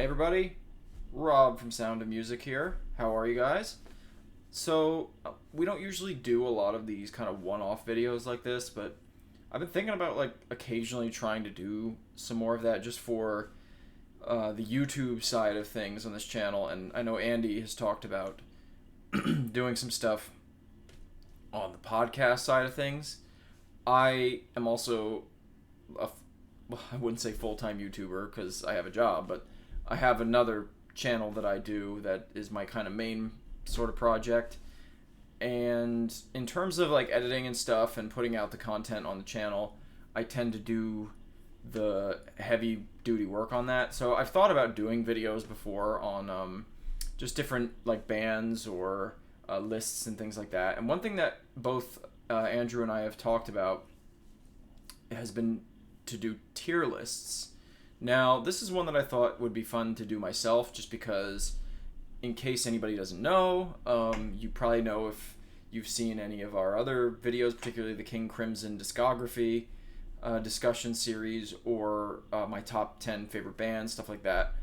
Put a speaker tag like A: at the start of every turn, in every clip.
A: Hey everybody, Rob from Sound of Music here. How are you guys? We don't usually do a lot of these kind of one-off videos like this, but I've been thinking about like occasionally trying to do some more of that just for the YouTube side of things on this channel. And I know Andy has talked about doing some stuff on the podcast side of things. I am also well, I wouldn't say full-time YouTuber because I have a job, but I have another channel that I do that is my kind of main sort of project. And in terms of like editing and stuff and putting out the content on the channel, I tend to do the heavy duty work on that. So I've thought about doing videos before on just different like bands or lists and things like that. And one thing that both Andrew and I have talked about has been to do tier lists. Now, this is one that I thought would be fun to do myself just because, in case anybody doesn't know, you probably know if you've seen any of our other videos, particularly the King Crimson discography discussion series or my top 10 favorite bands, stuff like that.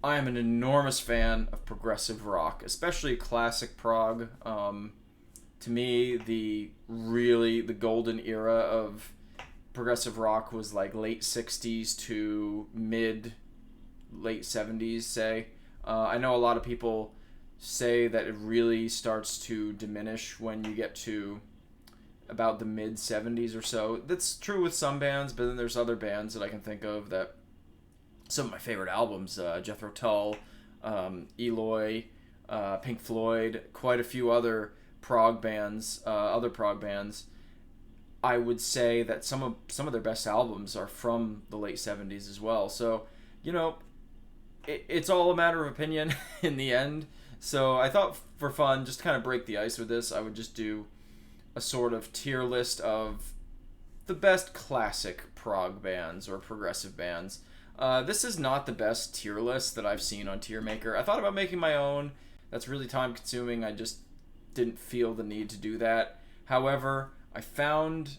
A: I am an enormous fan of progressive rock, especially classic prog. To me, the golden era of progressive rock was like late 60s to late 70s, say. I know a lot of people say that it really starts to diminish when you get to about the mid 70s or so. That's true with some bands, but then there's other bands that I can think of that some of my favorite albums, Jethro Tull, Eloy, Pink Floyd, quite a few other prog bands, I would say that some of their best albums are from the late 70s as well. So, it's all a matter of opinion in the end. So I thought for fun, just to kind of break the ice with this, I would just do a sort of tier list of the best classic prog bands or progressive bands. This is not the best tier list that I've seen on Tier Maker. I thought about making my own. That's really time consuming. I just didn't feel the need to do that. However, I found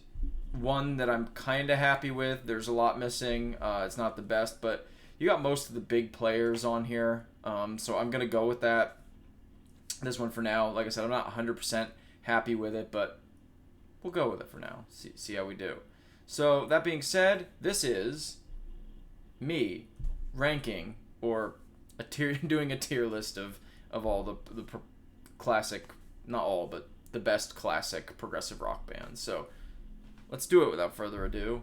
A: one that I'm kind of happy with. There's a lot missing. It's not the best, but you got most of the big players on here. So I'm going to go with that. This one for now. Like I said, I'm not 100% happy with it, but we'll go with it for now. See how we do. So that being said, this is me ranking or doing a tier list of all the classic, not all, but the best classic progressive rock bands. So let's do it without further ado.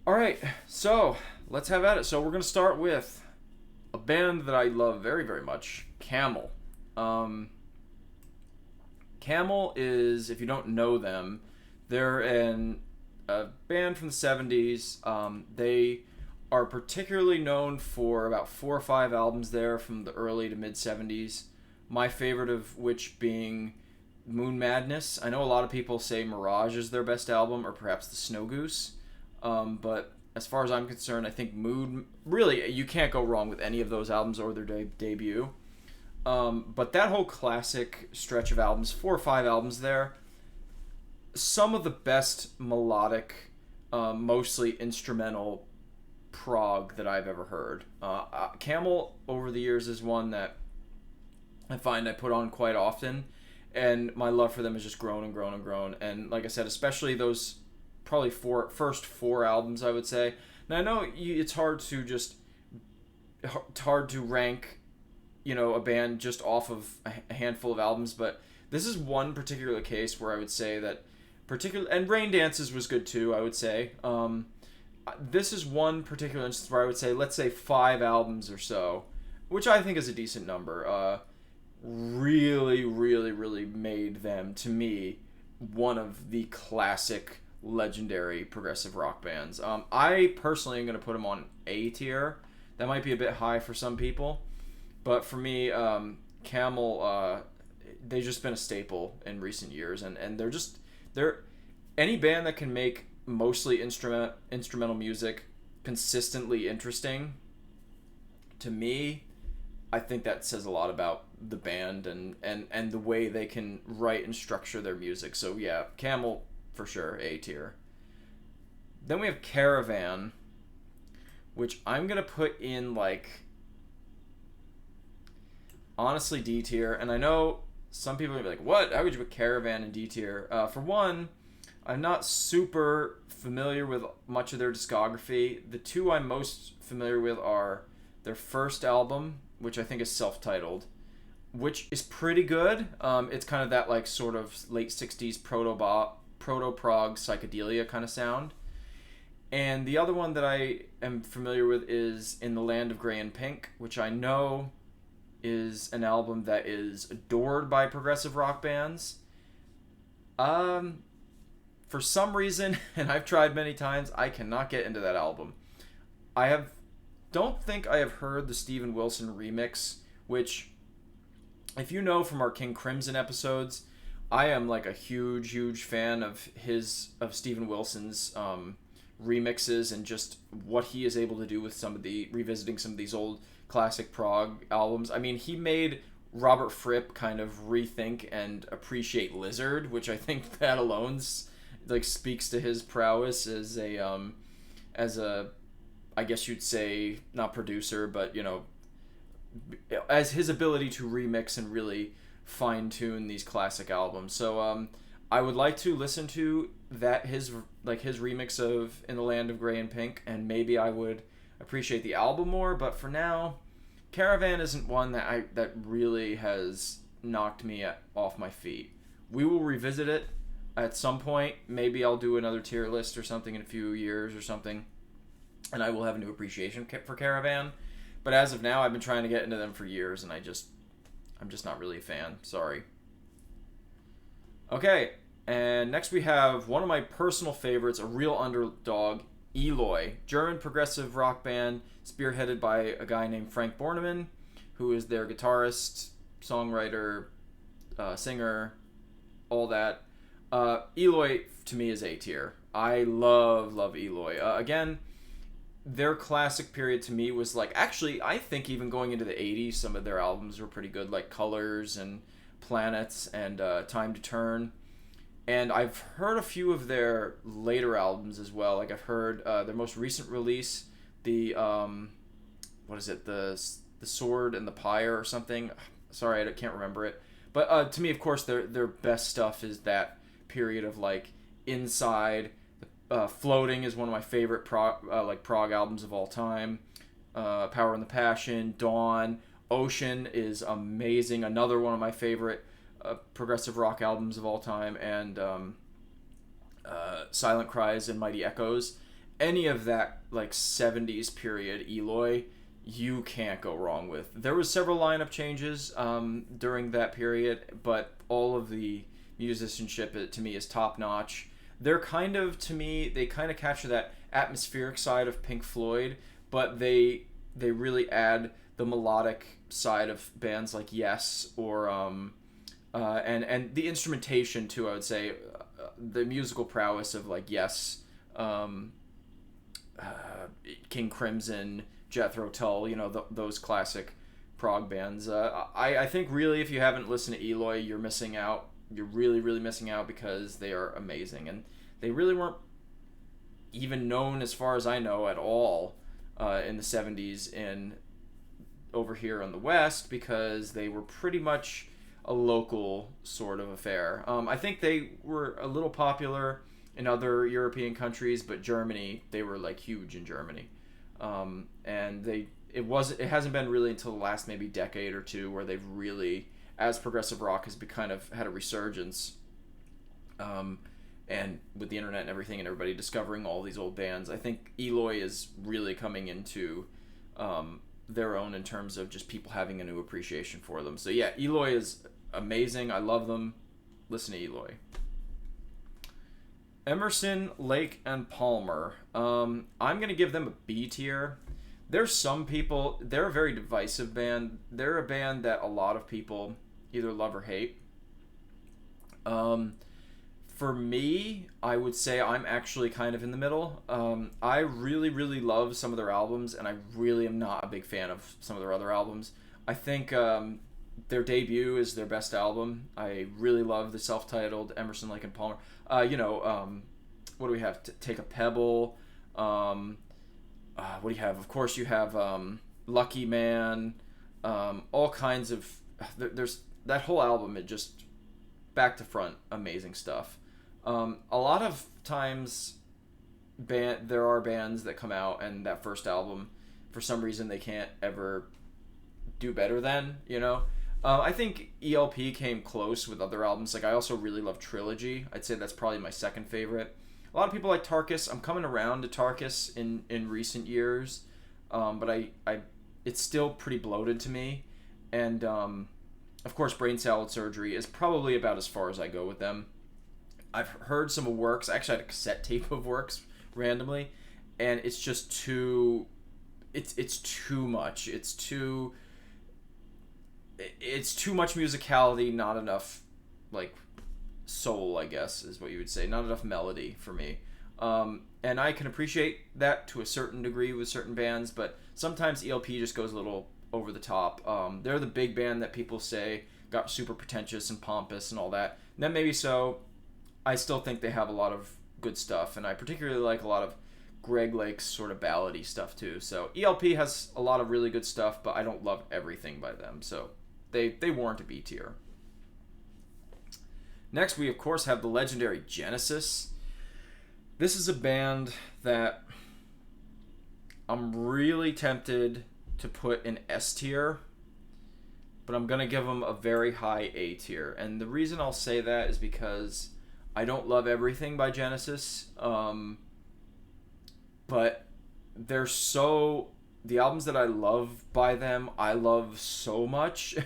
A: All right, so let's have at it. So we're going to start with a band that I love very, very much, Camel. Camel is, if you don't know them, they're a band from the 70s. They are particularly known for about 4 or 5 albums there from the early to mid 70s. My favorite of which being Moon Madness. I know a lot of people say Mirage is their best album, or perhaps the Snow Goose. But as far as I'm concerned, I think really, you can't go wrong with any of those albums or their debut. But that whole classic stretch of albums, 4 or 5 albums there, some of the best melodic, mostly instrumental prog that I've ever heard. Camel, over the years, is one that I find I put on quite often. And my love for them has just grown and grown and grown. And like I said, especially those probably first four albums, I would say. Now, I know it's hard to rank, a band just off of a handful of albums, but this is one particular case where I would say that and Rain Dances was good too, I would say. This is one particular instance where I would say, let's say 5 albums or so, which I think is a decent number. Really, really, really made them, to me, one of the classic, legendary progressive rock bands. I personally am going to put them on A tier. That might be a bit high for some people, but for me, Camel, they've just been a staple in recent years, and they're any band that can make mostly instrumental music consistently interesting. To me, I think that says a lot about the band and the way they can write and structure their music. So yeah, Camel for sure, A tier. Then we have Caravan, which I'm gonna put in like honestly D tier. And I know some people are gonna be like, "What? How would you put Caravan in D tier?" For one, I'm not super familiar with much of their discography. The two I'm most familiar with are their first album, which I think is self-titled, which is pretty good. It's kind of that like sort of late '60s proto-prog psychedelia kind of sound. And the other one that I am familiar with is In the Land of Grey and Pink, which I know is an album that is adored by progressive rock bands. For some reason, and I've tried many times, I cannot get into that album. Don't think I have heard the Steven Wilson remix, which, if you know from our King Crimson episodes, I am like a huge fan of Steven Wilson's remixes and just what he is able to do with revisiting some of these old classic prog albums. I mean, he made Robert Fripp kind of rethink and appreciate Lizard, which I think that alone like speaks to his prowess as a I guess you'd say not producer, but as his ability to remix and really fine tune these classic albums. So I would like to listen to his remix of In the Land of Grey and Pink, and maybe I would appreciate the album more. But for now, Caravan isn't one that really has knocked me off my feet. We will revisit it at some point. Maybe I'll do another tier list or something in a few years or something, and I will have a new appreciation for Caravan. But as of now, I've been trying to get into them for years, and I'm just not really a fan. Sorry. Okay, and next we have one of my personal favorites, a real underdog, Eloy, German progressive rock band spearheaded by a guy named Frank Bornemann, who is their guitarist, songwriter, singer, all that. Eloy, to me, is A tier. I love Eloy. Again, their classic period to me was like, actually, I think even going into the 80s, some of their albums were pretty good, like Colors and Planets and Time to Turn. And I've heard a few of their later albums as well. Like I've heard their most recent release, the Sword and the Pyre or something. Sorry, I can't remember it. But to me, of course, their best stuff is that period of like Inside. Floating is one of my favorite prog albums of all time. Power and the Passion, Dawn, Ocean is amazing. Another one of my favorite progressive rock albums of all time, and Silent Cries and Mighty Echoes. Any of that like 70s period Eloy, you can't go wrong with. There was several lineup changes during that period, but all of the musicianship to me is top notch. They're kind of, to me, they kind of capture that atmospheric side of Pink Floyd, but they really add the melodic side of bands like Yes or and the instrumentation too. I would say the musical prowess of like Yes, King Crimson, Jethro Tull, those classic prog bands. I think really if you haven't listened to Eloy, you're missing out. You're really missing out because they are amazing, and they really weren't even known, as far as I know, at all in the 70s over here in the West, because they were pretty much a local sort of affair. I think they were a little popular in other European countries, but Germany, they were like huge in Germany, and it hasn't been really until the last maybe decade or two where they've really, as progressive rock has kind of had a resurgence, and with the internet and everything and everybody discovering all these old bands, I think Eloy is really coming into their own in terms of just people having a new appreciation for them. So yeah, Eloy is amazing. I love them. Listen to Eloy. Emerson, Lake, and Palmer. I'm going to give them a B tier. There's some people, they're a very divisive band. They're a band that a lot of people either love or hate. For me, I would say I'm actually kind of in the middle. I really love some of their albums, and I really am not a big fan of some of their other albums. I think their debut is their best album. I really love the self-titled Emerson, Lake, and Palmer. What do we have? Take a Pebble. What do you have? Of course, you have Lucky Man. All kinds of there's that whole album. It just back to front, amazing stuff. A lot of times, there are bands that come out and that first album, for some reason, they can't ever do better than, you know. I think ELP came close with other albums. Like, I also really love Trilogy. I'd say that's probably my second favorite. A lot of people like Tarkus. I'm coming around to Tarkus in recent years, but I it's still pretty bloated to me. And of course, Brain Salad Surgery is probably about as far as I go with them. I've heard some of Works. I actually had a cassette tape of Works randomly, and it's just too. It's too much. It's too much musicality, not enough like soul, I guess is what you would say. Not enough melody for me. And I can appreciate that to a certain degree with certain bands, but sometimes ELP just goes a little over the top. They're the big band that people say got super pretentious and pompous and all that. And then maybe so. I still think they have a lot of good stuff, and I particularly like a lot of Greg Lake's sort of ballady stuff too. So ELP has a lot of really good stuff, but I don't love everything by them. So they warrant a B tier. Next, we of course have the legendary Genesis. This is a band that I'm really tempted to put in S tier, but I'm going to give them a very high A tier. And the reason I'll say that is because I don't love everything by Genesis, but they're the albums that I love by them, I love so much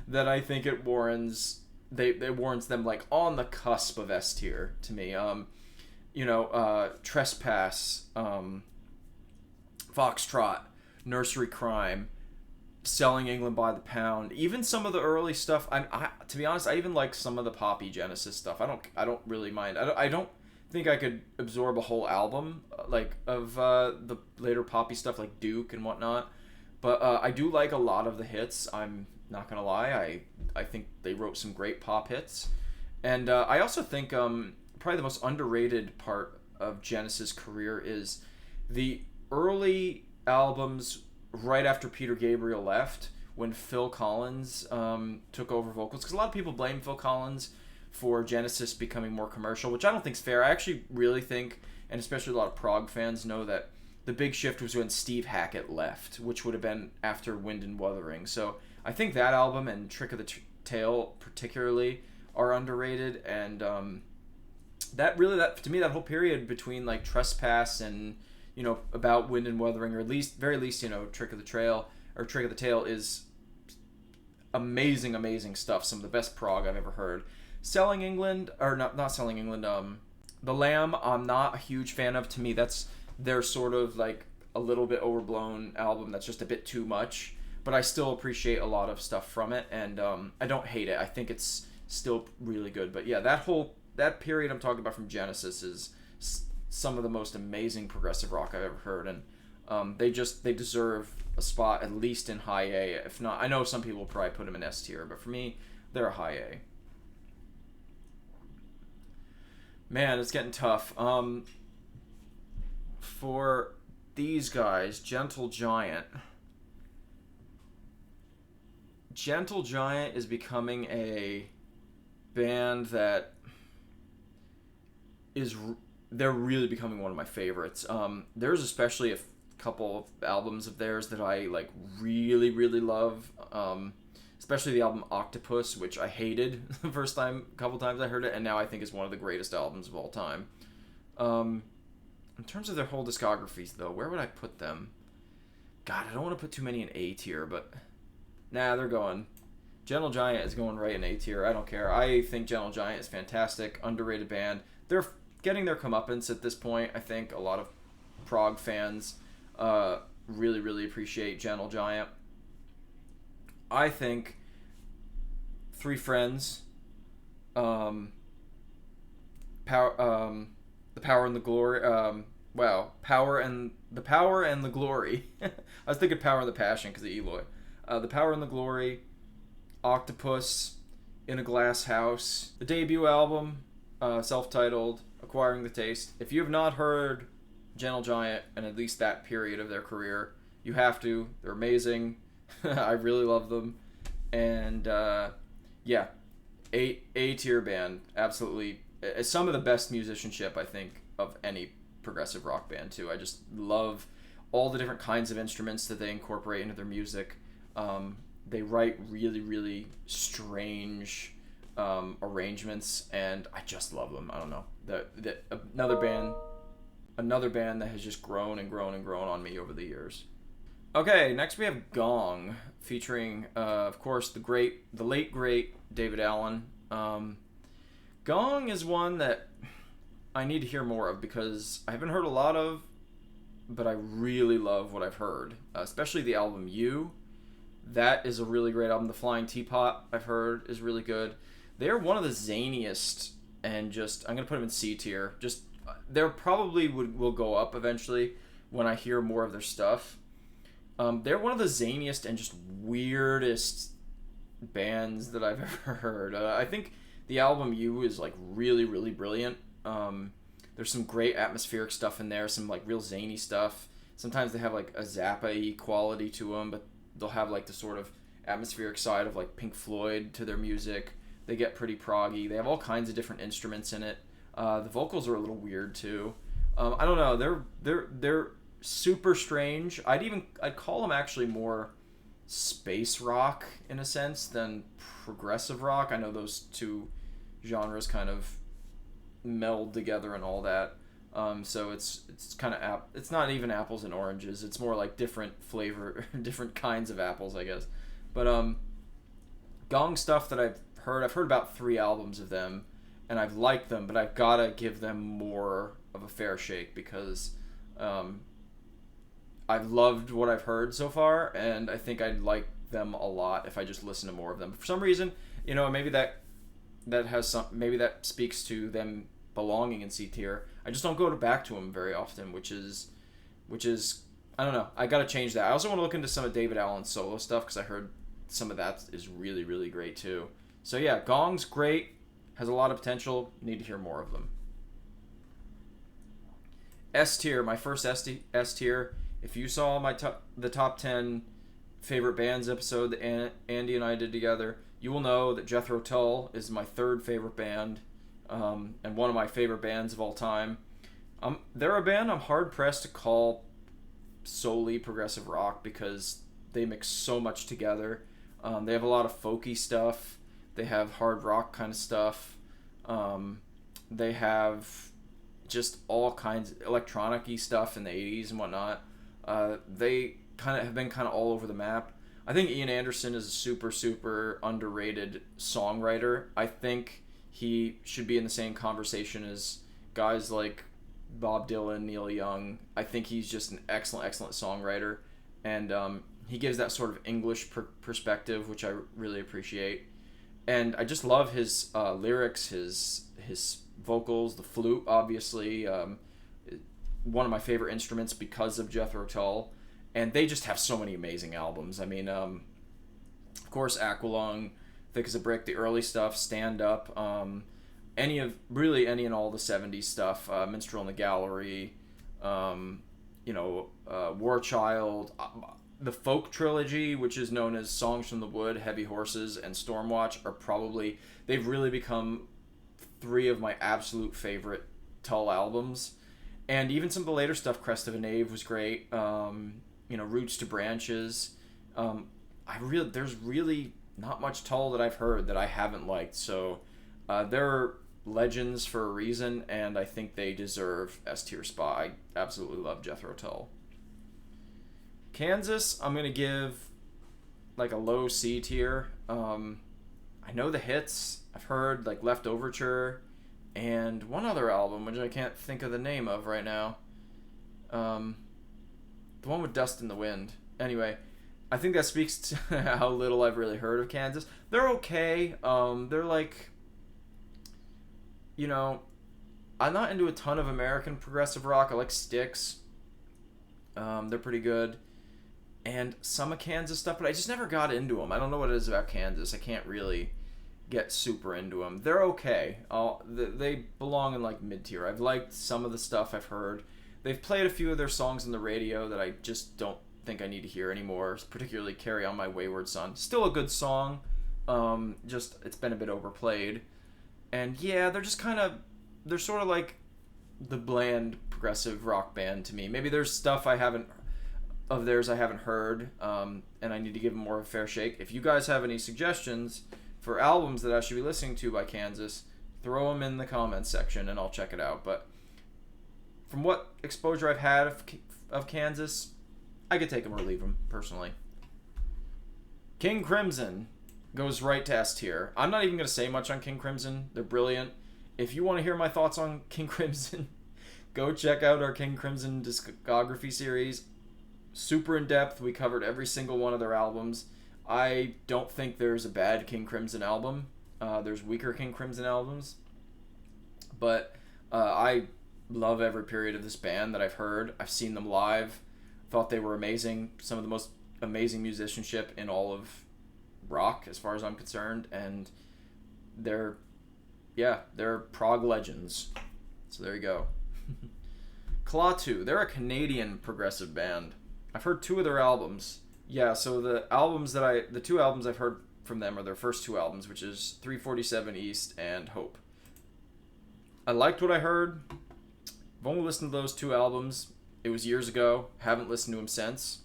A: that I think it warrants them like on the cusp of S tier to me. Trespass, Foxtrot, Nursery Crime, Selling England by the Pound, even some of the early stuff. To be honest, I even like some of the poppy Genesis stuff. I don't really mind. I don't think I could absorb a whole album like of the later poppy stuff like Duke and whatnot. But I do like a lot of the hits. I'm not gonna lie. I think they wrote some great pop hits, and I also think probably the most underrated part of Genesis' career is the early albums right after Peter Gabriel left, when Phil Collins took over vocals, because a lot of people blame Phil Collins for Genesis becoming more commercial, which I don't think is fair. I actually really think, and especially a lot of Prog fans know, that the big shift was when Steve Hackett left, which would have been after Wind and Wuthering. So I think that album and Trick of the Tail particularly are underrated, and that to me, that whole period between like Trespass and about Wind and Wuthering, or very least, Trick of the Tail is amazing stuff. Some of the best prog I've ever heard. Selling England, or not Selling England, The Lamb, I'm not a huge fan of. To me, that's their sort of like a little bit overblown album that's just a bit too much, but I still appreciate a lot of stuff from it, and I don't hate it. I think it's still really good. But yeah, that period I'm talking about from Genesis is some of the most amazing progressive rock I've ever heard, and they deserve a spot at least in high A. If not, I know some people will probably put them in S tier, but for me, they're a high A. Man, it's getting tough. For these guys, Gentle Giant is becoming a band that they're really becoming one of my favorites. There's especially a couple of albums of theirs that I like really love, especially the album Octopus, which I hated the first couple times I heard it, and now I think is one of the greatest albums of all time. In terms of their whole discographies, though, where would I put them? God, I don't want to put too many in A tier, but they're going. Gentle Giant is going right in A tier. I don't care. I think Gentle Giant is fantastic, underrated band. They're getting their comeuppance at this point. I think a lot of prog fans really appreciate Gentle Giant. I think Three Friends, The Power and the Glory. Power and the Glory. I was thinking Power and the Passion because of Eloy. The Power and the Glory, Octopus, In a Glass House, the debut album, self-titled, Acquiring the Taste. If you have not heard Gentle Giant and at least that period of their career, you have to. They're amazing. I really love them. and yeah, A tier band, absolutely. Some of the best musicianship I think of any progressive rock band too. I just love all the different kinds of instruments that they incorporate into their music. They write really, really strange arrangements, and I just love them. I don't know. Another band that has just grown and grown and grown on me over the years. Okay, next we have Gong, featuring, of course, the late great David Allen. Gong is one that I need to hear more of because I haven't heard a lot of, but I really love what I've heard, especially the album You. That is a really great album. The Flying Teapot, I've heard, is really good. They're one of the zaniest, and just, I'm going to put them in C tier. Just, they're probably will go up eventually when I hear more of their stuff. They're one of the zaniest and just weirdest bands that I've ever heard. I think the album You is like really, really brilliant. There's some great atmospheric stuff in there, some like real zany stuff. Sometimes they have like a Zappa-y quality to them, but they'll have like the sort of atmospheric side of like Pink Floyd to their music. They get pretty proggy. They have all kinds of different instruments in it. The vocals are a little weird too. I don't know. They're super strange. I'd call them actually more space rock in a sense than progressive rock. I know those two genres kind of meld together and all that. So it's kind of it's not even apples and oranges. It's more like different flavor, different kinds of apples, I guess. But Gong stuff that I've heard about 3 albums of them, and I've liked them, but I've gotta give them more of a fair shake because I've loved what I've heard so far, and I think I'd like them a lot if I just listen to more of them. But for some reason, maybe that speaks to them belonging in C tier. I just don't go back to them very often, which is I don't know. I gotta change that. I also want to look into some of David Allen's solo stuff because I heard some of that is really, really great too. So yeah, Gong's great, has a lot of potential. Need to hear more of them. S tier, my first S tier. If you saw the top 10 favorite bands episode that Andy and I did together, you will know that Jethro Tull is my 3rd favorite band, and one of my favorite bands of all time. They're a band I'm hard pressed to call solely progressive rock because they mix so much together. They have a lot of folky stuff. They have hard rock kind of stuff. They have just all kinds of electronic-y stuff in the 80s and whatnot. They kind of have been kind of all over the map. I think Ian Anderson is a super, super underrated songwriter. I think he should be in the same conversation as guys like Bob Dylan, Neil Young. I think he's just an excellent, excellent songwriter. And he gives that sort of English perspective, which I really appreciate. And I just love his lyrics, his vocals, the flute, obviously. One of my favorite instruments because of Jethro Tull. And they just have so many amazing albums. I mean, of course, Aqualung, Thick as a Brick, the early stuff, Stand Up, any and all the 70s stuff, Minstrel in the Gallery, War Child, the folk trilogy, which is known as Songs from the Wood, Heavy Horses, and Stormwatch, they've really become 3 of my absolute favorite Tull albums. And even some of the later stuff, Crest of a Knave was great. Roots to Branches. There's really not much Tull that I've heard that I haven't liked. So they're legends for a reason, and I think they deserve S tier spot. I absolutely love Jethro Tull. Kansas, I'm gonna give like a low C tier. I know the hits. I've heard like Left Overture and one other album which I can't think of the name of right now. The one with Dust in the Wind. Anyway, I think that speaks to how little I've really heard of Kansas. They're okay. They're like, I'm not into a ton of American progressive rock. I like Styx. They're pretty good. And some of Kansas stuff, but I just never got into them. I don't know what it is about Kansas. I can't really get super into them. They're okay. They belong in like mid-tier. I've liked some of the stuff I've heard. They've played a few of their songs on the radio that I just don't think I need to hear anymore, particularly Carry On My Wayward Son. Still a good song, Just it's been a bit overplayed, and yeah, they're sort of like the bland progressive rock band to me. Maybe there's stuff of theirs I haven't heard, and I need to give them more of a fair shake. If you guys have any suggestions for albums that I should be listening to by Kansas, throw them in the comments section and I'll check it out. But from what exposure I've had of Kansas, I could take them or leave them, personally. King Crimson goes right to S tier. I'm not even going to say much on King Crimson. They're brilliant. If you want to hear my thoughts on King Crimson, go check out our King Crimson discography series. Super in-depth. We covered every single one of their albums. I don't think there's a bad King Crimson album. There's weaker King Crimson albums. But I love every period of this band that I've heard. I've seen them live. Thought they were amazing. Some of the most amazing musicianship in all of rock, as far as I'm concerned. And they're prog legends. So there you go. Klaatu. They're a Canadian progressive band. I've heard 2 of their albums. Yeah, so the the 2 albums I've heard from them are their first 2 albums, which is 347 East and Hope. I liked what I heard. I've only listened to those 2 albums. It was years ago. Haven't listened to them since.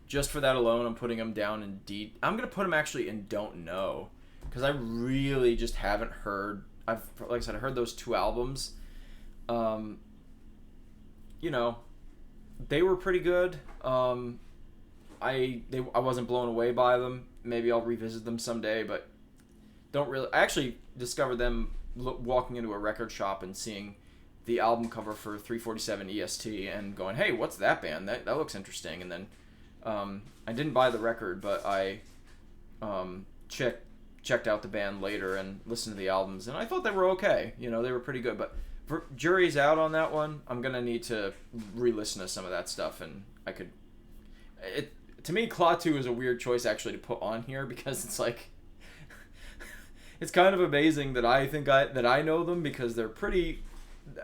A: Just for that alone, I'm putting them down in D. I'm going to put them actually in Don't Know, because I really just haven't heard. Like I said, I heard those 2 albums. They were pretty good. I wasn't blown away by them. Maybe I'll revisit them someday, but don't really. I actually discovered them walking into a record shop and seeing the album cover for 347 EST and going, "Hey, what's that band? That looks interesting." And then I didn't buy the record, but I checked out the band later and listened to the albums, and I thought they were okay. They were pretty good, but jury's out on that one. I'm gonna need to re-listen to some of that stuff, and to me, Klaatu is a weird choice actually to put on here, because it's like it's kind of amazing that I think that I know them, because they're pretty,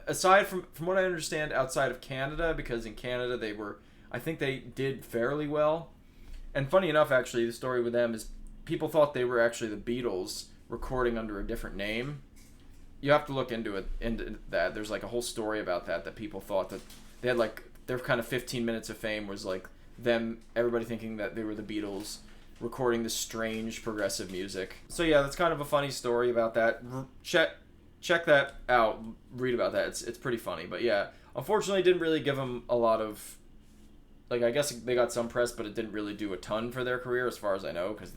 A: aside from what I understand outside of Canada, because in Canada I think they did fairly well. And funny enough, actually, the story with them is people thought they were actually the Beatles recording under a different name. You have to look into that. There's like a whole story about that people thought that they had like their kind of 15 minutes of fame was like everybody thinking that they were the Beatles recording this strange progressive music. So yeah, that's kind of a funny story about that. Check that out. Read about that. It's pretty funny. But yeah, unfortunately, didn't really give them a lot of, like, I guess they got some press, but it didn't really do a ton for their career, as far as I know, because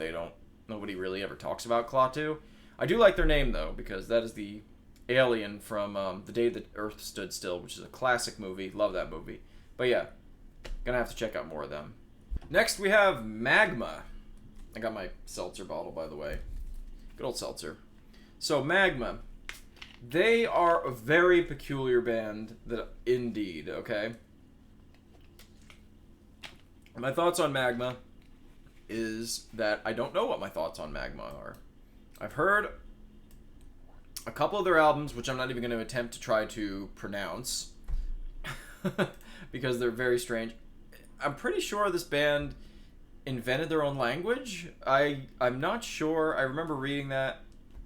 A: nobody really ever talks about Klaatu. I do like their name though, because that is the alien from The Day the Earth Stood Still, which is a classic movie. Love that movie. But yeah, gonna have to check out more of them. Next we have Magma. I got my seltzer bottle, by the way. Good old seltzer. So Magma, they are a very peculiar band, indeed, okay? My thoughts on Magma is that I don't know what my thoughts on Magma are. I've heard a couple of their albums, which I'm not even going to attempt to try to pronounce because they're very strange. I'm pretty sure this band invented their own language. I'm not sure. I remember reading that.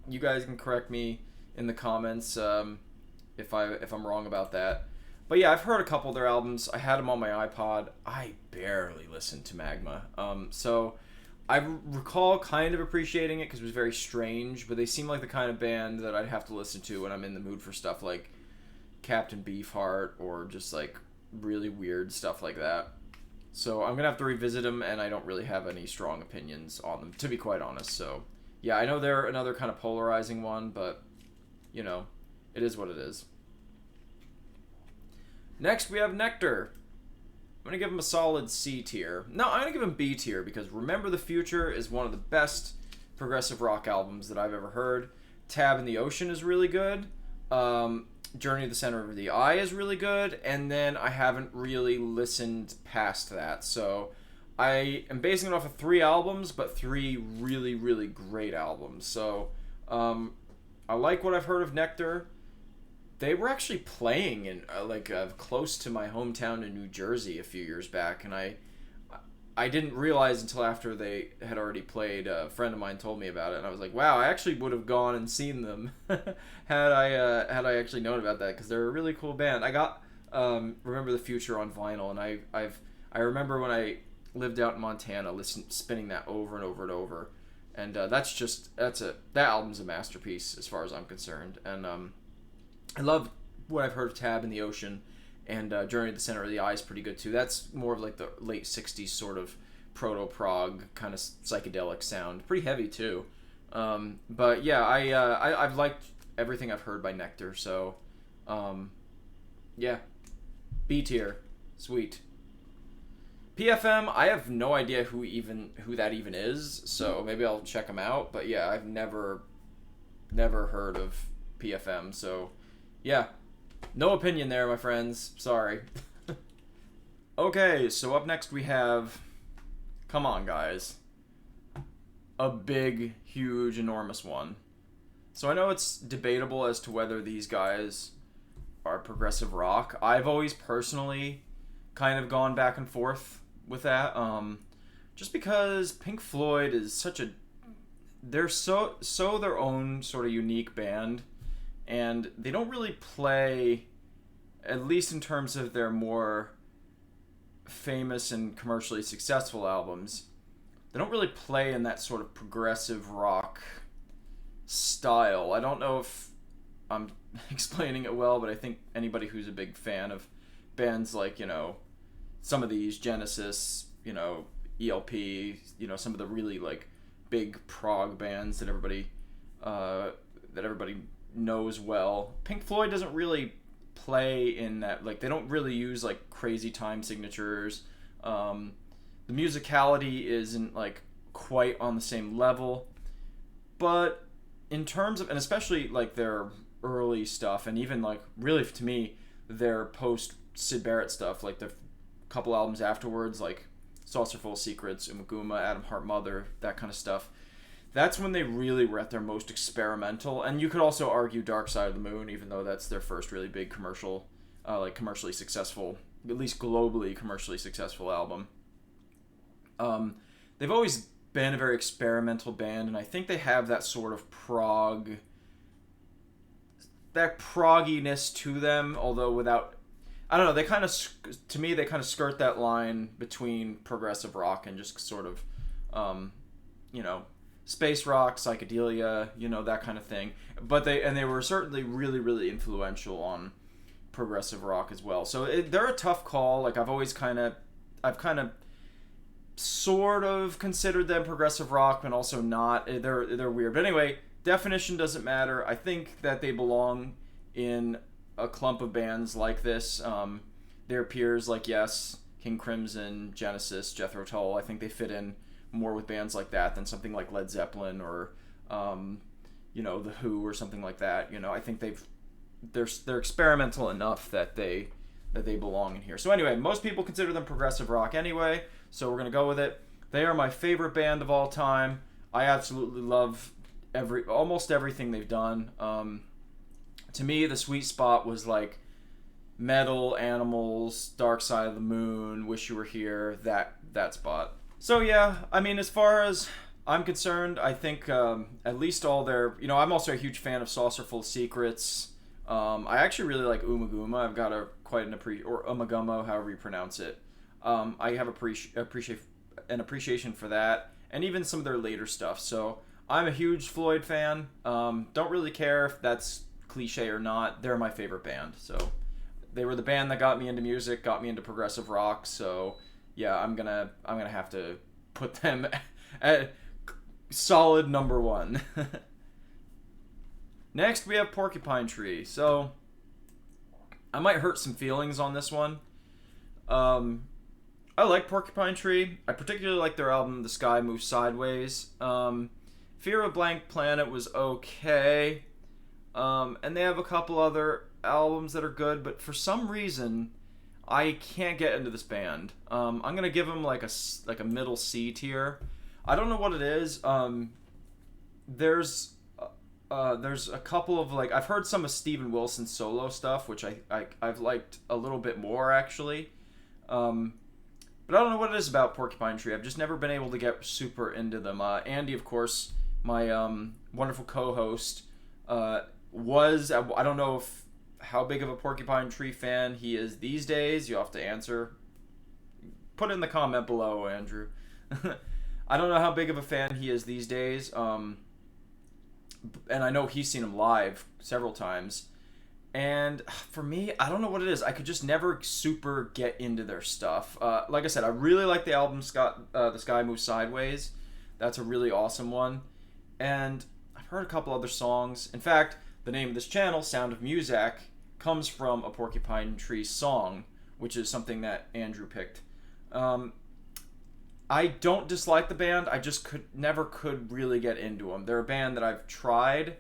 A: You guys can correct me in the comments if I'm wrong about that. But yeah, I've heard a couple of their albums. I had them on my iPod. I barely listened to Magma. So I recall kind of appreciating it because it was very strange, but they seem like the kind of band that I'd have to listen to when I'm in the mood for stuff like Captain Beefheart or just like really weird stuff like that. So I'm going to have to revisit them, and I don't really have any strong opinions on them, to be quite honest. So yeah, I know they're another kind of polarizing one, but it is what it is. Next, we have Nektar. I'm going to give him a solid C tier. No, I'm going to give him B tier because Remember the Future is one of the best progressive rock albums that I've ever heard. Tab in the Ocean is really good. Journey to the Center of the Eye is really good. And then I haven't really listened past that. So I am basing it off of 3 albums, but 3 really, really great albums. So I like what I've heard of Nektar. They were actually playing in close to my hometown in New Jersey a few years back, and I I didn't realize until after they had already played. A friend of mine told me about it, and I was like, wow, I actually would have gone and seen them had I actually known about that, because they're a really cool band. I got Remember the Future on vinyl, and I remember when I lived out in Montana, spinning that over and over and over, and that album's a masterpiece as far as I'm concerned. And I love what I've heard of Tab in the Ocean. And Journey to the Center of the Eye is pretty good too. That's more of like the late 60s sort of proto-prog kind of psychedelic sound. Pretty heavy too. But yeah, I've liked everything I've heard by Nektar. So yeah, B tier. Sweet. PFM, I have no idea who that even is. So maybe I'll check them out. But yeah, I've never heard of PFM. So yeah. No opinion there, my friends. Sorry. Okay, so up next we have... Come on, guys. A big, huge, enormous one. So I know it's debatable as to whether these guys are progressive rock. I've always personally kind of gone back and forth with that. Just because Pink Floyd is such a... They're so their own sort of unique band. And they don't really play, at least in terms of their more famous and commercially successful albums, they don't really play in that sort of progressive rock style. I don't know if I'm explaining it well, but I think anybody who's a big fan of bands like, some of these, Genesis, ELP, some of the really like big prog bands that everybody knows well. Pink Floyd doesn't really play in that, like, they don't really use like crazy time signatures. The musicality isn't like quite on the same level, but in terms of, and especially like their early stuff, and even like really to me their post Syd Barrett stuff, like the couple albums afterwards, like Saucerful of Secrets, Umaguma, Atom Heart Mother, that kind of stuff, that's when they really were at their most experimental. And you could also argue Dark Side of the Moon, even though that's their first really big commercially successful, at least globally commercially successful album. They've always been a very experimental band, and I think they have that sort of that progginess to them, although without, I don't know, they kind of skirt that line between progressive rock and just sort of, space rock, psychedelia, that kind of thing. But they were certainly really, really influential on progressive rock as well. So they're a tough call. Like I've kind of sort of considered them progressive rock, but also not. They're weird. But anyway, definition doesn't matter. I think that they belong in a clump of bands like this. Their peers like Yes, King Crimson, Genesis, Jethro Tull, I think they fit in more with bands like that than something like Led Zeppelin or The Who or something like that. I think they're experimental enough that they belong in here. So anyway, most people consider them progressive rock anyway, so we're gonna go with it. They are my favorite band of all time. I absolutely love almost everything they've done. To me, the sweet spot was like Metal, Animals, Dark Side of the Moon, Wish You Were Here, that spot. So yeah, I mean, as far as I'm concerned, I think at least all their, I'm also a huge fan of Saucerful of Secrets. I actually really like Umaguma. I've got quite an or Umaguma, however you pronounce it. I have an appreciation for that, and even some of their later stuff. So I'm a huge Floyd fan. Don't really care if that's cliche or not. They're my favorite band. So they were the band that got me into music, got me into progressive rock. So yeah, I'm gonna have to put them at solid number one. Next, we have Porcupine Tree. So I might hurt some feelings on this one. I like Porcupine Tree. I particularly like their album The Sky Moves Sideways. Fear of a Blank Planet was okay. And they have a couple other albums that are good, but for some reason I can't get into this band. I'm gonna give them like a middle C tier. I don't know what it is. There's a couple of I've heard some of Steven Wilson's solo stuff, which I've liked a little bit more actually. But But I don't know what it is about Porcupine Tree. I've just never been able to get super into them. Andy, of course, my wonderful co-host, was, I don't know how big of a Porcupine Tree fan he is these days. You'll have to answer. Put it in the comment below, Andrew. I don't know how big of a fan he is these days. And I know he's seen him live several times. And for me, I don't know what it is. I could just never super get into their stuff. Like I said, I really like the album The Sky Moves Sideways. That's a really awesome one. And I've heard a couple other songs. In fact, the name of this channel, Sound of Music, comes from a Porcupine Tree song, which is something that Andrew picked. I don't dislike the band. I just never could really get into them. They're a band that I've tried,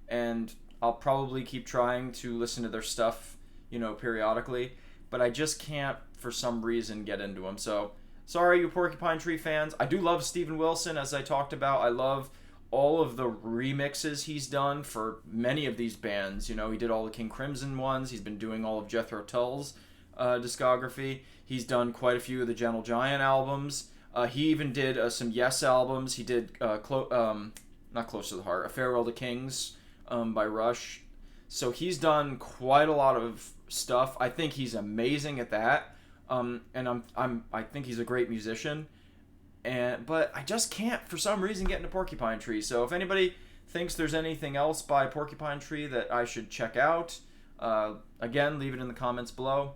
A: and I'll probably keep trying to listen to their stuff, periodically, but I just can't, for some reason, get into them. So, sorry, you Porcupine Tree fans. I do love Steven Wilson, as I talked about. I love all of the remixes he's done for many of these bands. He did all the King Crimson ones. He's been doing all of Jethro Tull's discography. He's done quite a few of the Gentle Giant albums. He even did some Yes albums. He did not Close to the Heart, A Farewell to Kings by Rush. So he's done quite a lot of stuff. I think he's amazing at that. And I think he's a great musician. But I just can't, for some reason, get into Porcupine Tree. So if anybody thinks there's anything else by Porcupine Tree that I should check out, again, leave it in the comments below,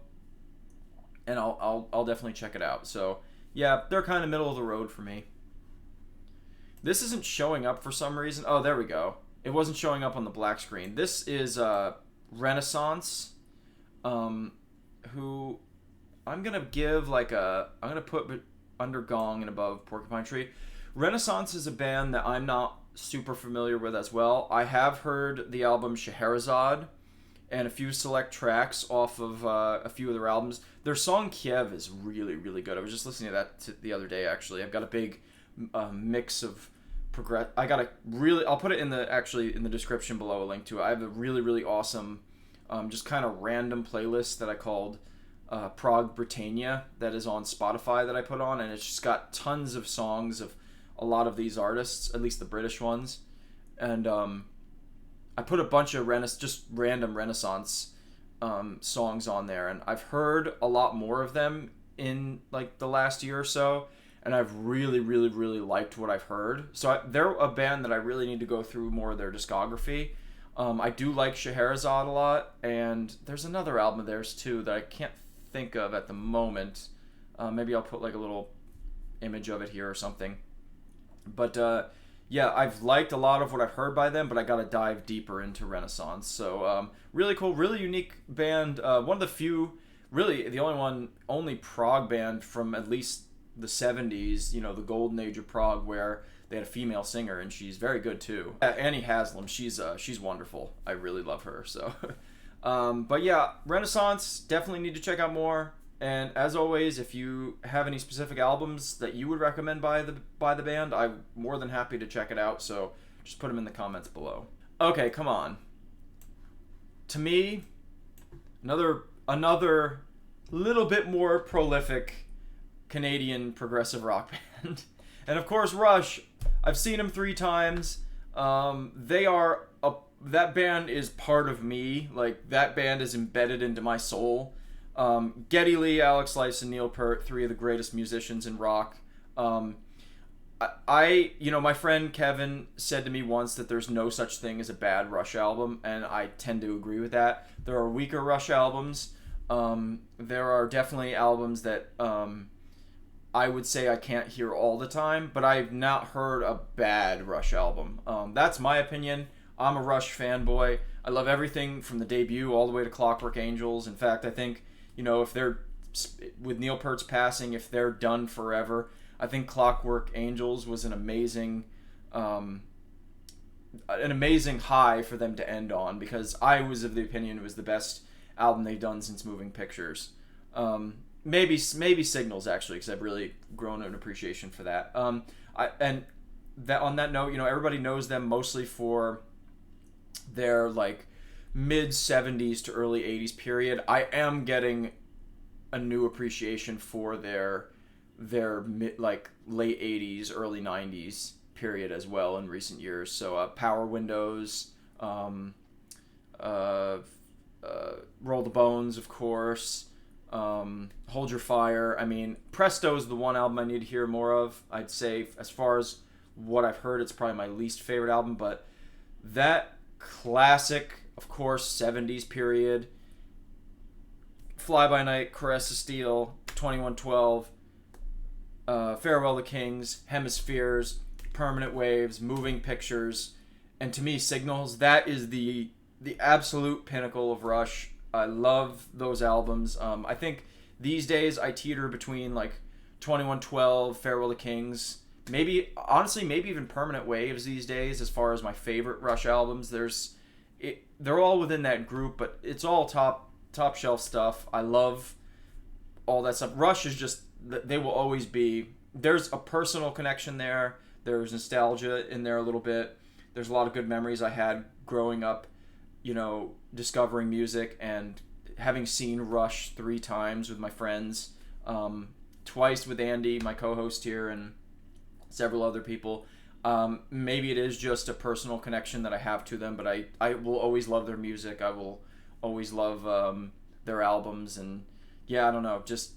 A: and I'll definitely check it out. So yeah, they're kind of middle of the road for me. This isn't showing up for some reason. Oh, there we go. It wasn't showing up on the black screen. This is Renaissance, who I'm gonna give I'm gonna put under Gong and above Porcupine Tree. Renaissance is a band that I'm not super familiar with as well. I have heard the album Scheherazade and a few select tracks off of a few of their albums. Their song Kiev is really, really good. I was just listening to that the other day, actually. I've got a big mix of I'll put it in the description below, a link to it. I have a really, really awesome just kind of random playlist that I called Prog Britannia that is on Spotify that I put on, and it's just got tons of songs of a lot of these artists, at least the British ones. And I put a bunch of just random Renaissance songs on there, and I've heard a lot more of them in like the last year or so, and I've really, really, really liked what I've heard. So they're a band that I really need to go through more of their discography. I do like Scheherazade a lot, and there's another album of theirs too that I can't think of at the moment. Maybe I'll put like a little image of it here or something. But yeah, I've liked a lot of what I've heard by them, but I gotta dive deeper into Renaissance. So really cool, really unique band. One of the few, really the only prog band from at least the 70s, the golden age of prog, where they had a female singer, and she's very good too. Annie Haslam, she's wonderful. I really love her. So, but yeah, Renaissance, definitely need to check out more. And as always, if you have any specific albums that you would recommend by the band, I'm more than happy to check it out. So just put them in the comments below. Okay, come on. To me, another little bit more prolific Canadian progressive rock band. And of course, Rush. I've seen them 3 times. That band is part of me. Like, that band is embedded into my soul. Geddy Lee, Alex Lifeson, and Neil Peart, 3 of the greatest musicians in rock. My friend Kevin said to me once that there's no such thing as a bad Rush album, and I tend to agree with that. There are weaker Rush albums. There are definitely albums that I would say I can't hear all the time, but I've not heard a bad Rush album. That's my opinion. I'm a Rush fanboy. I love everything from the debut all the way to Clockwork Angels. In fact, I think, if they're, with Neil Peart's passing, if they're done forever, I think Clockwork Angels was an amazing high for them to end on, because I was of the opinion it was the best album they've done since Moving Pictures. Maybe Signals, actually, because I've really grown an appreciation for that. On that note, everybody knows them mostly for their like mid 70s to early 80s period. I am getting a new appreciation for their their late 80s, early 90s period as well in recent years. So Power Windows, Roll the Bones, of course, Hold Your Fire. I mean, Presto's the one album I need to hear more of. I'd say as far as what I've heard, it's probably my least favorite album, but that classic, of course, 70s period, Fly By Night, Caress of Steel, 2112, Farewell to Kings, Hemispheres, Permanent Waves, Moving Pictures, and to me, Signals, that is the absolute pinnacle of Rush. I love those albums. I think these days I teeter between like 2112, Farewell to Kings, maybe even Permanent Waves these days as far as my favorite Rush albums. They're all within that group, but it's all top shelf stuff. I love all that stuff. Rush is just, they will always be, there's a personal connection there. There's nostalgia in there a little bit. There's a lot of good memories I had growing up, discovering music and having seen Rush 3 times with my friends, twice with Andy, my co-host here, and several other people. Maybe it is just a personal connection that I have to them, but I will always love their music. I will always love their albums, and yeah, I don't know, just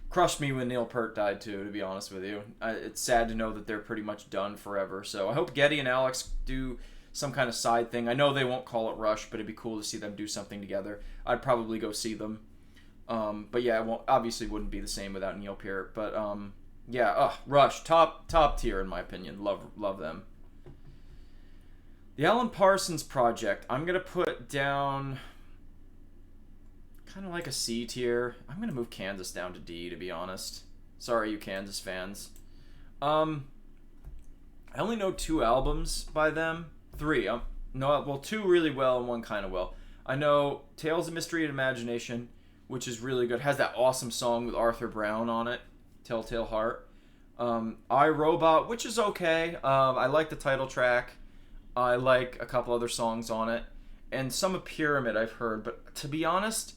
A: crushed me when Neil Peart died too, to be honest with you. It's sad to know that they're pretty much done forever, so I hope Geddy and Alex do some kind of side thing. I know they won't call it Rush, but it'd be cool to see them do something together. I'd probably go see them. But yeah, it obviously wouldn't be the same without Neil Peart. But yeah, Rush, top tier in my opinion. Love them. The Alan Parsons Project, I'm gonna put down kind of like a C tier. I'm gonna move Kansas down to D, to be honest. Sorry, you Kansas fans. I only know 2 albums by them. 3. No, 2 really well and 1 kind of well. I know Tales of Mystery and Imagination, which is really good. Has that awesome song with Arthur Brown on it, Telltale Heart. I, Robot, which is okay. I like the title track. I like a couple other songs on it. And some of Pyramid I've heard, but to be honest,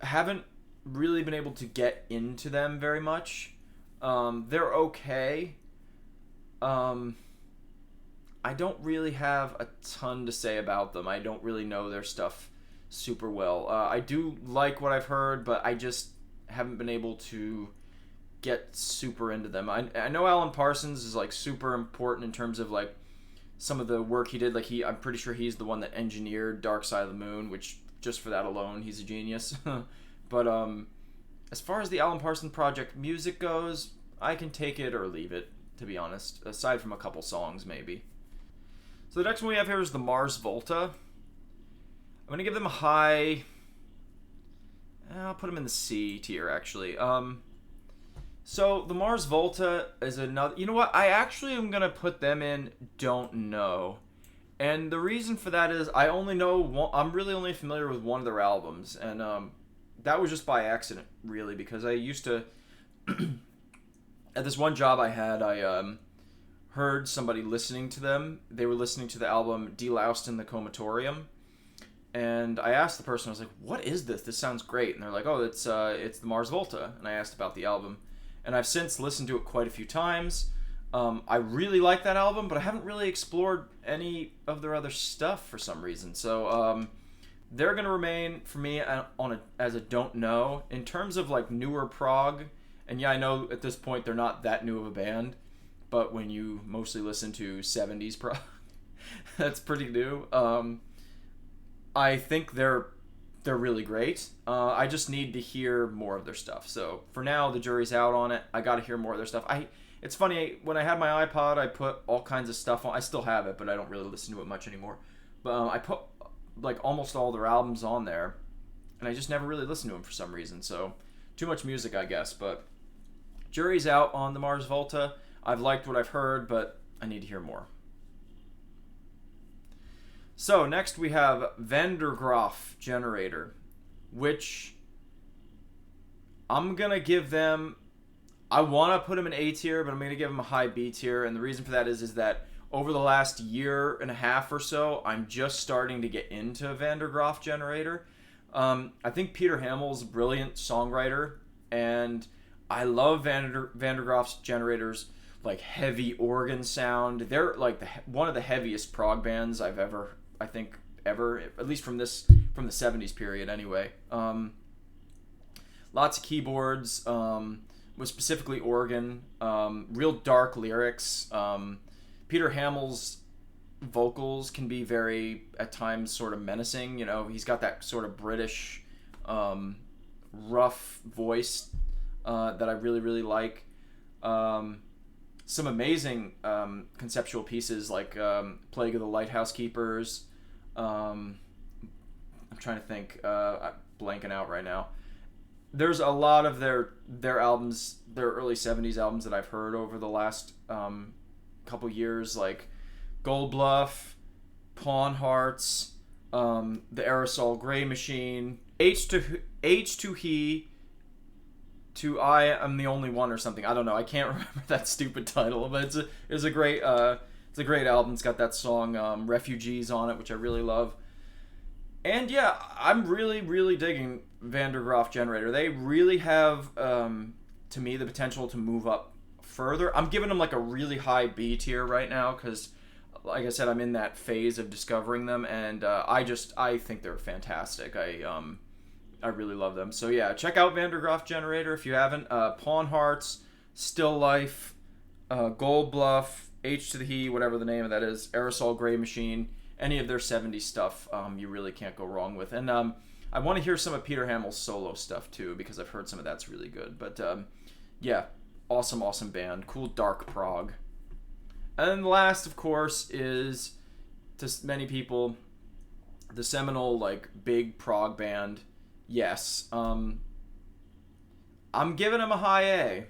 A: haven't really been able to get into them very much. They're okay. I don't really have a ton to say about them. I don't really know their stuff super well. I do like what I've heard, but I just haven't been able to get super into them. I know Alan Parsons is like super important in terms of like some of the work he did. Like I'm pretty sure he's the one that engineered Dark Side of the Moon, which just for that alone, he's a genius. But as far as the Alan Parsons Project music goes, I can take it or leave it, to be honest, aside from a couple songs maybe. So the next one we have here is the Mars Volta. I'm going to give them a high... I'll put them in the C tier, actually. So the Mars Volta is another... You know what? I actually am going to put them in Don't Know. And the reason for that is I only know... I'm really only familiar with one of their albums. And that was just by accident, really, because I used to... At this one job I had, I... heard somebody listening to them. They were listening to the album Deloused in the Comatorium, and I asked the person, I was like, what is this? This sounds great. And they're like, oh, it's the Mars Volta. And I asked about the album, and I've since listened to it quite a few times. I really like that album, but I haven't really explored any of their other stuff for some reason. So they're going to remain for me as a don't know. In terms of like newer prog, and yeah, I know at this point they're not that new of a band, but when you mostly listen to 70s prog, that's pretty new. I think they're really great. I just need to hear more of their stuff. So for now, the jury's out on it. I got to hear more of their stuff. It's funny, when I had my iPod, I put all kinds of stuff on. I still have it, but I don't really listen to it much anymore. But I put like almost all their albums on there, and I just never really listened to them for some reason. So too much music, I guess. But jury's out on the Mars Volta. I've liked what I've heard, but I need to hear more. So next we have Graaf Generator, which I'm going to give them... I want to put them in A tier, but I'm going to give them a high B tier. And the reason for that is that over the last year and a half or so, I'm just starting to get into Graaf Generator. I think Peter Hamel's a brilliant songwriter, and I love Vandergraaf's Generator's like heavy organ sound. They're like one of the heaviest prog bands I've ever, I think, ever, at least from the 70s period anyway. Lots of keyboards, with specifically organ, real dark lyrics. Peter Hamill's vocals can be very, at times, sort of menacing. You know, he's got that sort of British, rough voice that I really, really like. Some amazing conceptual pieces like Plague of the Lighthouse Keepers. I'm trying to think. I'm blanking out right now. There's a lot of their albums, their early 70s albums that I've heard over the last couple years, like Gold Bluff, Pawn Hearts, the Aerosol Gray Machine, H to He, to I Am the Only One or something. I don't know. I can't remember that stupid title, but it's a great album. It's got that song Refugees on it, which I really love. And yeah, I'm really, really digging Graaf Generator. They really have, to me, the potential to move up further. I'm giving them like a really high B tier right now because, like I said, I'm in that phase of discovering them, and I think they're fantastic. I really love them. So yeah, check out Graaf Generator if you haven't. Pawn Hearts, Still Life, Gold Bluff, H to the He, whatever the name of that is, Aerosol Gray Machine, any of their 70s stuff, you really can't go wrong with. And I want to hear some of Peter Hamill's solo stuff too, because I've heard some of that's really good. But yeah, awesome band. Cool dark prog. And then the last, of course, is, to many people, the seminal like big prog band, Yes. I'm giving them a high A.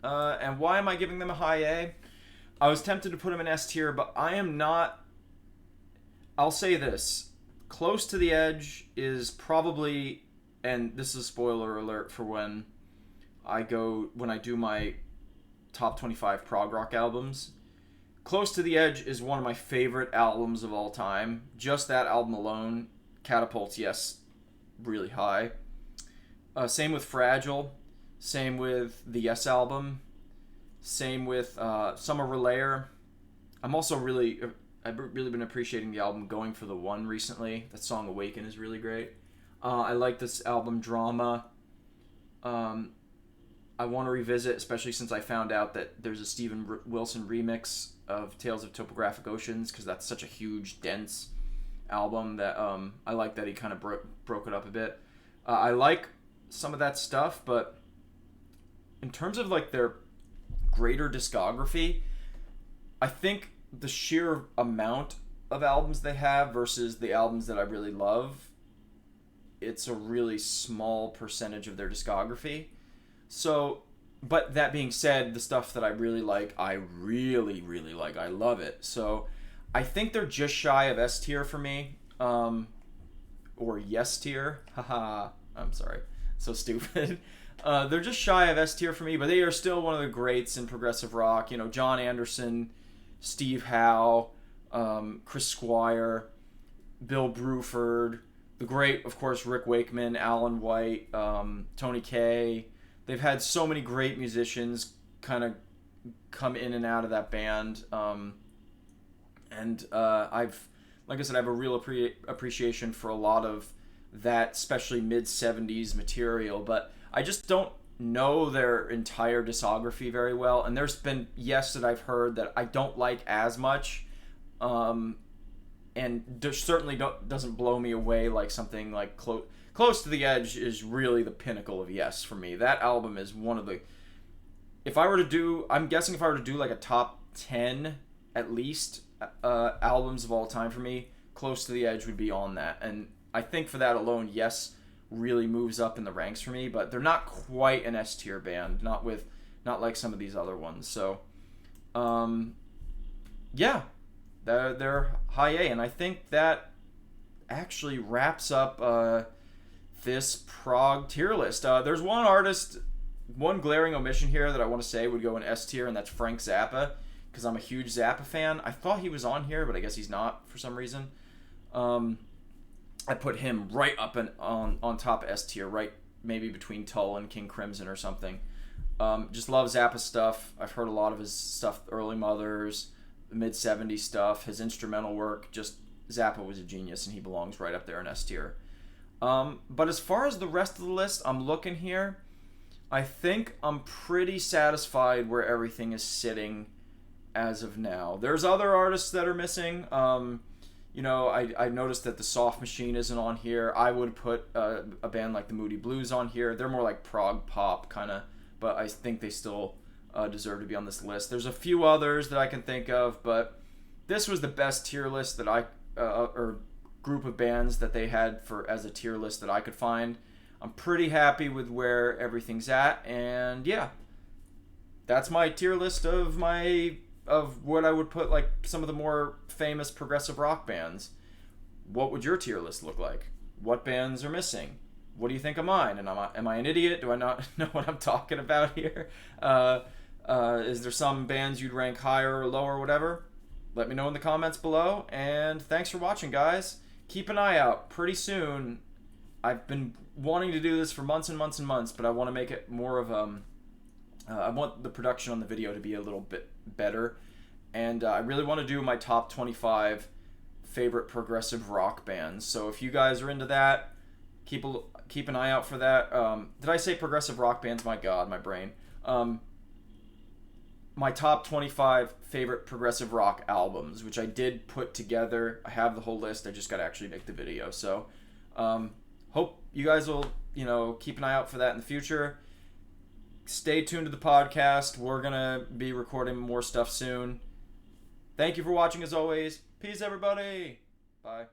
A: And why am I giving them a high A? I was tempted to put them in S tier, but I am not. I'll say this. Close to the Edge is probably, and this is a spoiler alert for when I do my top 25 prog rock albums. Close to the Edge is one of my favorite albums of all time. Just that album alone catapults Yes really high. Same with Fragile. Same with the Yes album. Same with Summer Relayer. I've really been appreciating the album Going for the One recently. That song Awaken is really great. I like this album Drama. I want to revisit, especially since I found out that there's a Steven Wilson remix of Tales of Topographic Oceans, because that's such a huge, dense album that I like that he kind of broke it up a bit. I like some of that stuff, but in terms of like their greater discography, I think the sheer amount of albums they have versus the albums that I really love, it's a really small percentage of their discography. So, but that being said, the stuff that I really like, I really, really like. I love it. So I think they're just shy of S tier for me, or Yes tier. Haha, I'm sorry, so stupid. They're just shy of S tier for me, but they are still one of the greats in progressive rock. You know, John Anderson, Steve Howe, Chris Squire, Bill Bruford, the great, of course, Rick Wakeman, Alan White, Tony Kaye. They've had so many great musicians kind of come in and out of that band. And like I said, I have a real appreciation for a lot of that, especially mid-70s material, but I just don't know their entire discography very well, and there's been Yes that I've heard that I don't like as much, and certainly doesn't blow me away like something like Close to the Edge is really the pinnacle of Yes for me. That album is one of the, I'm guessing if I were to do like a top 10 at least albums of all time for me, Close to the Edge would be on that. And I think for that alone, Yes really moves up in the ranks for me, but they're not quite an S tier band, not like some of these other ones. So yeah, they're high A, and I think that actually wraps up this prog tier list. There's one glaring omission here that I want to say would go in S tier, and that's Frank Zappa, because I'm a huge Zappa fan. I thought he was on here, but I guess he's not for some reason. I put him right up on top S tier, right maybe between Tull and King Crimson or something. Just love Zappa's stuff. I've heard a lot of his stuff, early Mothers, the mid-70s stuff, his instrumental work. Just Zappa was a genius, and he belongs right up there in S tier. But as far as the rest of the list, I'm looking here. I think I'm pretty satisfied where everything is sitting as of now. There's other artists that are missing. I noticed that the Soft Machine isn't on here. I would put a band like the Moody Blues on here. They're more like prog pop kind of, but I think they still deserve to be on this list. There's a few others that I can think of, but this was the best tier list that or group of bands that they had as a tier list that I could find. I'm pretty happy with where everything's at, and yeah, that's my tier list of what I would put like some of the more famous progressive rock bands. What would your tier list look like? What bands are missing? What do you think of mine? And am I an idiot? Do I not know what I'm talking about here? Is there some bands you'd rank higher or lower or whatever? Let me know in the comments below, and thanks for watching, guys. Keep an eye out. Pretty soon, I've been wanting to do this for months and months and months, but I want to make it more of I want the production on the video to be a little bit better, and I really want to do my top 25 favorite progressive rock bands. So if you guys are into that, keep an eye out for that. Did I say progressive rock bands? My God, my brain. My top 25 favorite progressive rock albums, which I did put together. I have the whole list. I just got to actually make the video. So hope you guys will, keep an eye out for that in the future. Stay tuned to the podcast. We're going to be recording more stuff soon. Thank you for watching as always. Peace, everybody. Bye.